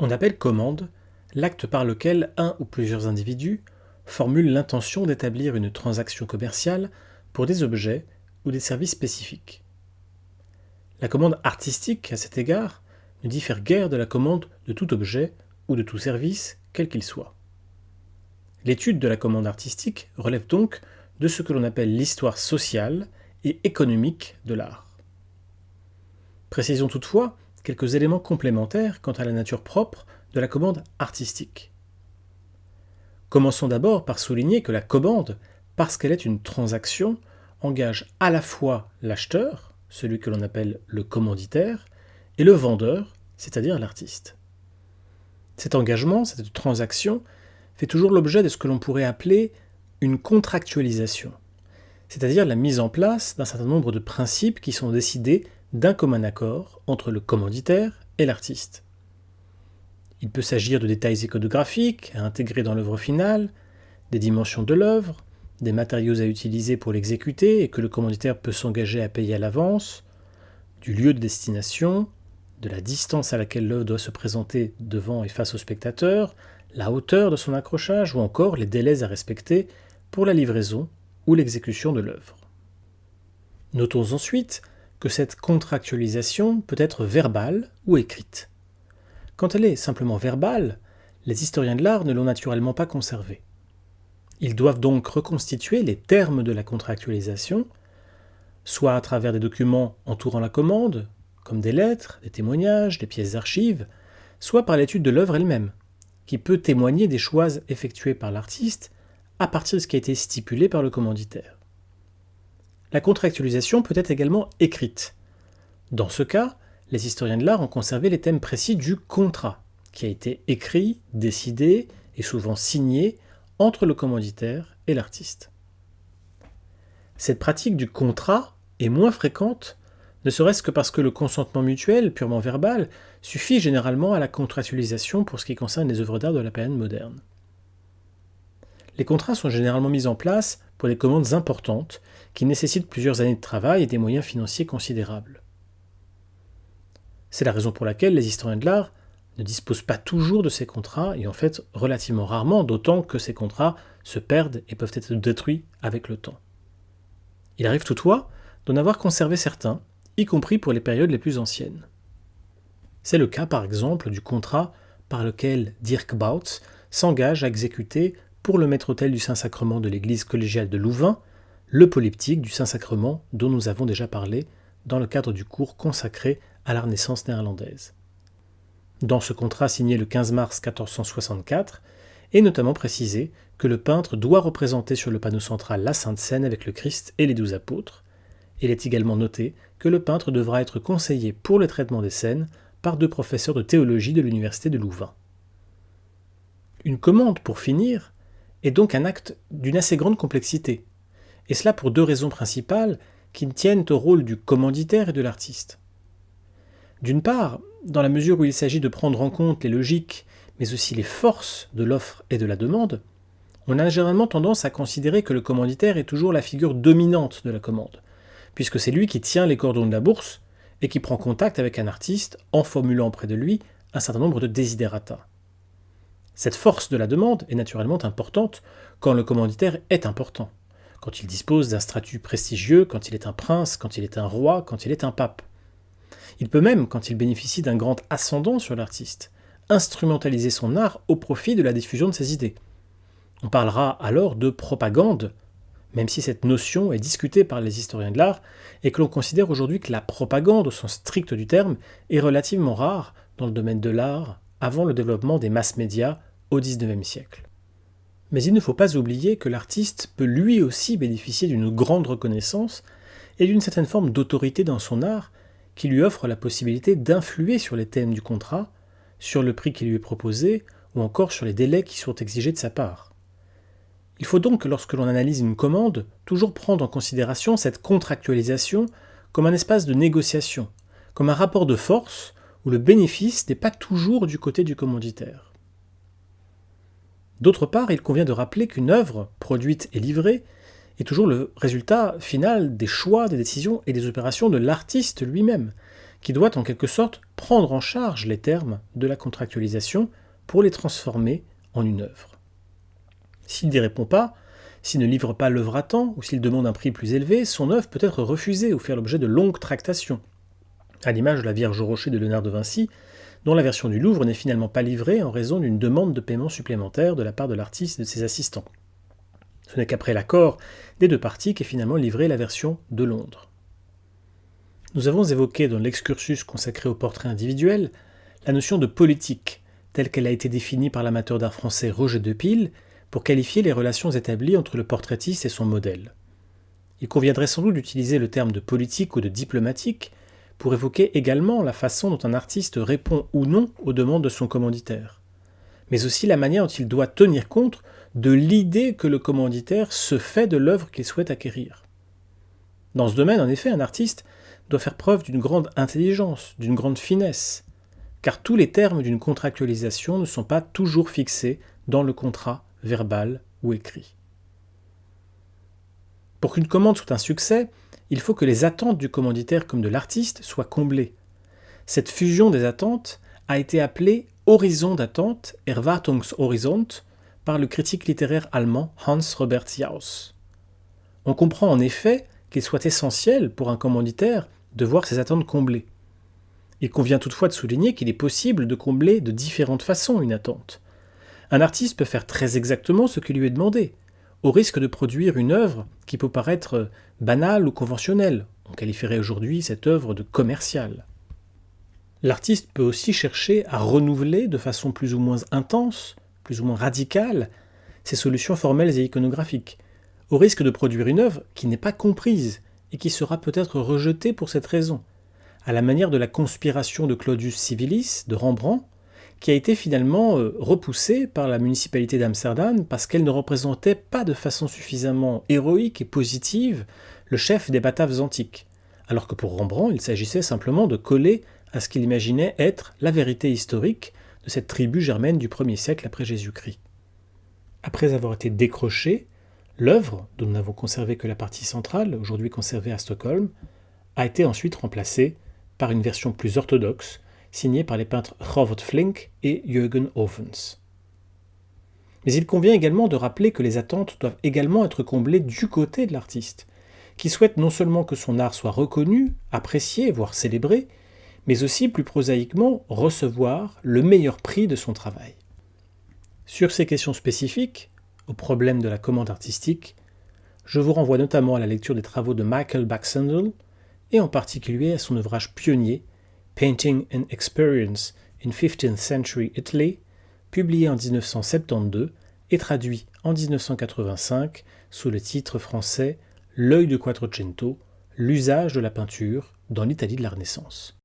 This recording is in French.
On appelle commande l'acte par lequel un ou plusieurs individus formulent l'intention d'établir une transaction commerciale pour des objets ou des services spécifiques. La commande artistique, à cet égard, ne diffère guère de la commande de tout objet ou de tout service, quel qu'il soit. L'étude de la commande artistique relève donc de ce que l'on appelle l'histoire sociale et économique de l'art. Précisons toutefois quelques éléments complémentaires quant à la nature propre de la commande artistique. Commençons d'abord par souligner que la commande, parce qu'elle est une transaction, engage à la fois l'acheteur, celui que l'on appelle le commanditaire, et le vendeur, c'est-à-dire l'artiste. Cet engagement, cette transaction, fait toujours l'objet de ce que l'on pourrait appeler une contractualisation, c'est-à-dire la mise en place d'un certain nombre de principes qui sont décidés d'un commun accord entre le commanditaire et l'artiste. Il peut s'agir de détails iconographiques à intégrer dans l'œuvre finale, des dimensions de l'œuvre, des matériaux à utiliser pour l'exécuter et que le commanditaire peut s'engager à payer à l'avance, du lieu de destination, de la distance à laquelle l'œuvre doit se présenter devant et face au spectateur, la hauteur de son accrochage ou encore les délais à respecter pour la livraison ou l'exécution de l'œuvre. Notons ensuite que cette contractualisation peut être verbale ou écrite. Quand elle est simplement verbale, les historiens de l'art ne l'ont naturellement pas conservée. Ils doivent donc reconstituer les termes de la contractualisation, soit à travers des documents entourant la commande, comme des lettres, des témoignages, des pièces d'archives, soit par l'étude de l'œuvre elle-même, qui peut témoigner des choix effectués par l'artiste à partir de ce qui a été stipulé par le commanditaire. La contractualisation peut être également écrite. Dans ce cas, les historiens de l'art ont conservé les thèmes précis du contrat, qui a été écrit, décidé et souvent signé entre le commanditaire et l'artiste. Cette pratique du contrat est moins fréquente, ne serait-ce que parce que le consentement mutuel, purement verbal, suffit généralement à la contractualisation pour ce qui concerne les œuvres d'art de la période moderne. Les contrats sont généralement mis en place pour des commandes importantes qui nécessitent plusieurs années de travail et des moyens financiers considérables. C'est la raison pour laquelle les historiens de l'art ne disposent pas toujours de ces contrats et en fait relativement rarement, d'autant que ces contrats se perdent et peuvent être détruits avec le temps. Il arrive toutefois d'en avoir conservé certains, y compris pour les périodes les plus anciennes. C'est le cas par exemple du contrat par lequel Dirk Bouts s'engage à exécuter pour le maître-autel du Saint-Sacrement de l'église collégiale de Louvain le polyptyque du Saint-Sacrement dont nous avons déjà parlé dans le cadre du cours consacré à la Renaissance néerlandaise. Dans ce contrat signé le 15 mars 1464, est notamment précisé que le peintre doit représenter sur le panneau central la Sainte Seine avec le Christ et les 12 apôtres. Il est également noté que le peintre devra être conseillé pour le traitement des scènes par 2 professeurs de théologie de l'université de Louvain. Une commande, pour finir, est donc un acte d'une assez grande complexité, et cela pour 2 raisons principales qui tiennent au rôle du commanditaire et de l'artiste. D'une part, dans la mesure où il s'agit de prendre en compte les logiques, mais aussi les forces de l'offre et de la demande, on a généralement tendance à considérer que le commanditaire est toujours la figure dominante de la commande, puisque c'est lui qui tient les cordons de la bourse et qui prend contact avec un artiste en formulant auprès de lui un certain nombre de desiderata. Cette force de la demande est naturellement importante quand le commanditaire est important, quand il dispose d'un statut prestigieux, quand il est un prince, quand il est un roi, quand il est un pape. Il peut même, quand il bénéficie d'un grand ascendant sur l'artiste, instrumentaliser son art au profit de la diffusion de ses idées. On parlera alors de propagande, même si cette notion est discutée par les historiens de l'art et que l'on considère aujourd'hui que la propagande, au sens strict du terme, est relativement rare dans le domaine de l'art avant le développement des masses médias au XIXe siècle. Mais il ne faut pas oublier que l'artiste peut lui aussi bénéficier d'une grande reconnaissance et d'une certaine forme d'autorité dans son art qui lui offre la possibilité d'influer sur les thèmes du contrat, sur le prix qui lui est proposé ou encore sur les délais qui sont exigés de sa part. Il faut donc, lorsque l'on analyse une commande, toujours prendre en considération cette contractualisation comme un espace de négociation, comme un rapport de force où le bénéfice n'est pas toujours du côté du commanditaire. D'autre part, il convient de rappeler qu'une œuvre, produite et livrée, est toujours le résultat final des choix, des décisions et des opérations de l'artiste lui-même, qui doit en quelque sorte prendre en charge les termes de la contractualisation pour les transformer en une œuvre. S'il n'y répond pas, s'il ne livre pas l'œuvre à temps ou s'il demande un prix plus élevé, son œuvre peut être refusée ou faire l'objet de longues tractations, à l'image de la Vierge au rocher de Léonard de Vinci, dont la version du Louvre n'est finalement pas livrée en raison d'une demande de paiement supplémentaire de la part de l'artiste et de ses assistants. Ce n'est qu'après l'accord des deux parties qu'est finalement livrée la version de Londres. Nous avons évoqué dans l'excursus consacré au portrait individuel la notion de politique, telle qu'elle a été définie par l'amateur d'art français Roger Depille, pour qualifier les relations établies entre le portraitiste et son modèle. Il conviendrait sans doute d'utiliser le terme de politique ou de diplomatique pour évoquer également la façon dont un artiste répond ou non aux demandes de son commanditaire, mais aussi la manière dont il doit tenir compte de l'idée que le commanditaire se fait de l'œuvre qu'il souhaite acquérir. Dans ce domaine, en effet, un artiste doit faire preuve d'une grande intelligence, d'une grande finesse, car tous les termes d'une contractualisation ne sont pas toujours fixés dans le contrat verbal ou écrit. Pour qu'une commande soit un succès, il faut que les attentes du commanditaire comme de l'artiste soient comblées. Cette fusion des attentes a été appelée horizon d'attente, Erwartungshorizont, par le critique littéraire allemand Hans Robert Jauss. On comprend en effet qu'il soit essentiel pour un commanditaire de voir ses attentes comblées. Il convient toutefois de souligner qu'il est possible de combler de différentes façons une attente. Un artiste peut faire très exactement ce qui lui est demandé, au risque de produire une œuvre qui peut paraître banale ou conventionnelle. On qualifierait aujourd'hui cette œuvre de commerciale. L'artiste peut aussi chercher à renouveler de façon plus ou moins intense, plus ou moins radicale, ses solutions formelles et iconographiques, au risque de produire une œuvre qui n'est pas comprise et qui sera peut-être rejetée pour cette raison, à la manière de la conspiration de Claudius Civilis de Rembrandt, qui a été finalement repoussée par la municipalité d'Amsterdam parce qu'elle ne représentait pas de façon suffisamment héroïque et positive le chef des Bataves antiques, alors que pour Rembrandt, il s'agissait simplement de coller à ce qu'il imaginait être la vérité historique de cette tribu germaine du 1er siècle après Jésus-Christ. Après avoir été décrochée, l'œuvre, dont nous n'avons conservé que la partie centrale, aujourd'hui conservée à Stockholm, a été ensuite remplacée par une version plus orthodoxe, signée par les peintres Govert Flinck et Jürgen Ovens. Mais il convient également de rappeler que les attentes doivent également être comblées du côté de l'artiste, qui souhaite non seulement que son art soit reconnu, apprécié, voire célébré, mais aussi, plus prosaïquement, recevoir le meilleur prix de son travail. Sur ces questions spécifiques, au problème de la commande artistique, je vous renvoie notamment à la lecture des travaux de Michael Baxendale, et en particulier à son ouvrage pionnier Painting and Experience in 15th Century Italy, publié en 1972 et traduit en 1985 sous le titre français L'œil de Quattrocento, l'usage de la peinture dans l'Italie de la Renaissance.